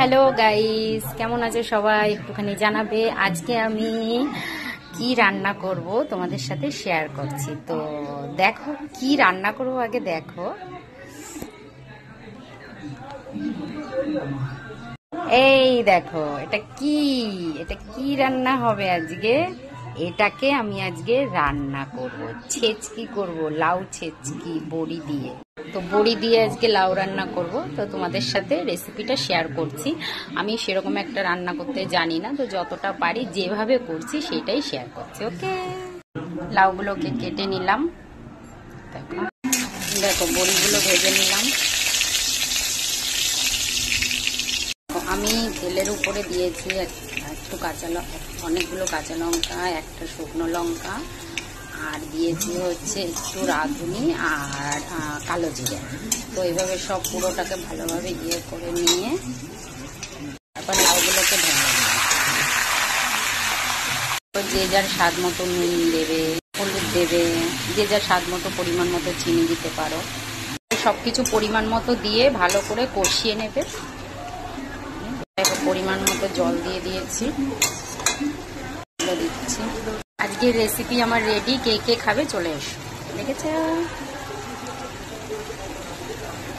Hello guys, কেমন আছে সবাই? একটুখানি জানাবে। আজকে আমি কি রান্না করব তোমাদের সাথে শেয়ার করছি। তো দেখো কি রান্না করব, আগে দেখো। এই দেখো, এটা কি রান্না হবে আজকে। এটাকে আমি আজকে রান্না করব, ছেচকি করব, লাউ ছেচকি বড়ি দিয়ে। তো বড়ি দিয়ে আজকে লাউ রান্না করব। তো তোমাদের সাথে রেসিপিটা শেয়ার করছি। আমি সেরকম একটা রান্না করতে জানি না, তো যতটা পারি যেভাবে করছি সেটাই শেয়ার করছি। ওকে, লাউগুলোকে কেটে নিলাম। দেখো দেখো বড়িগুলো ভেজে নিলাম। আমি তেলের উপরে দিয়েছি একটু অনেকগুলো কাঁচা লঙ্কা, একটা শুকনো লঙ্কা, আর দিয়েছি হচ্ছে একটু রাঁধুনি আর কালো জিরে। তো এইভাবে সব পুরোটাকে ভালোভাবে করে নিয়ে তারপর লাউগুলোকে ভেঙে দিলাম। যে যার স্বাদ মতো নুন দেবে, হলুদ দেবে, যে যার স্বাদ মতো পরিমাণ মতো চিনি দিতে পারো। সবকিছু পরিমাণ মতো দিয়ে ভালো করে কষিয়ে নেবে। পরিমাণ মতো জল দিয়ে দিয়েছি, দিচ্ছি। আজকের রেসিপি আমার রেডি। কে কে খাবে চলে এসো। দেখেছো?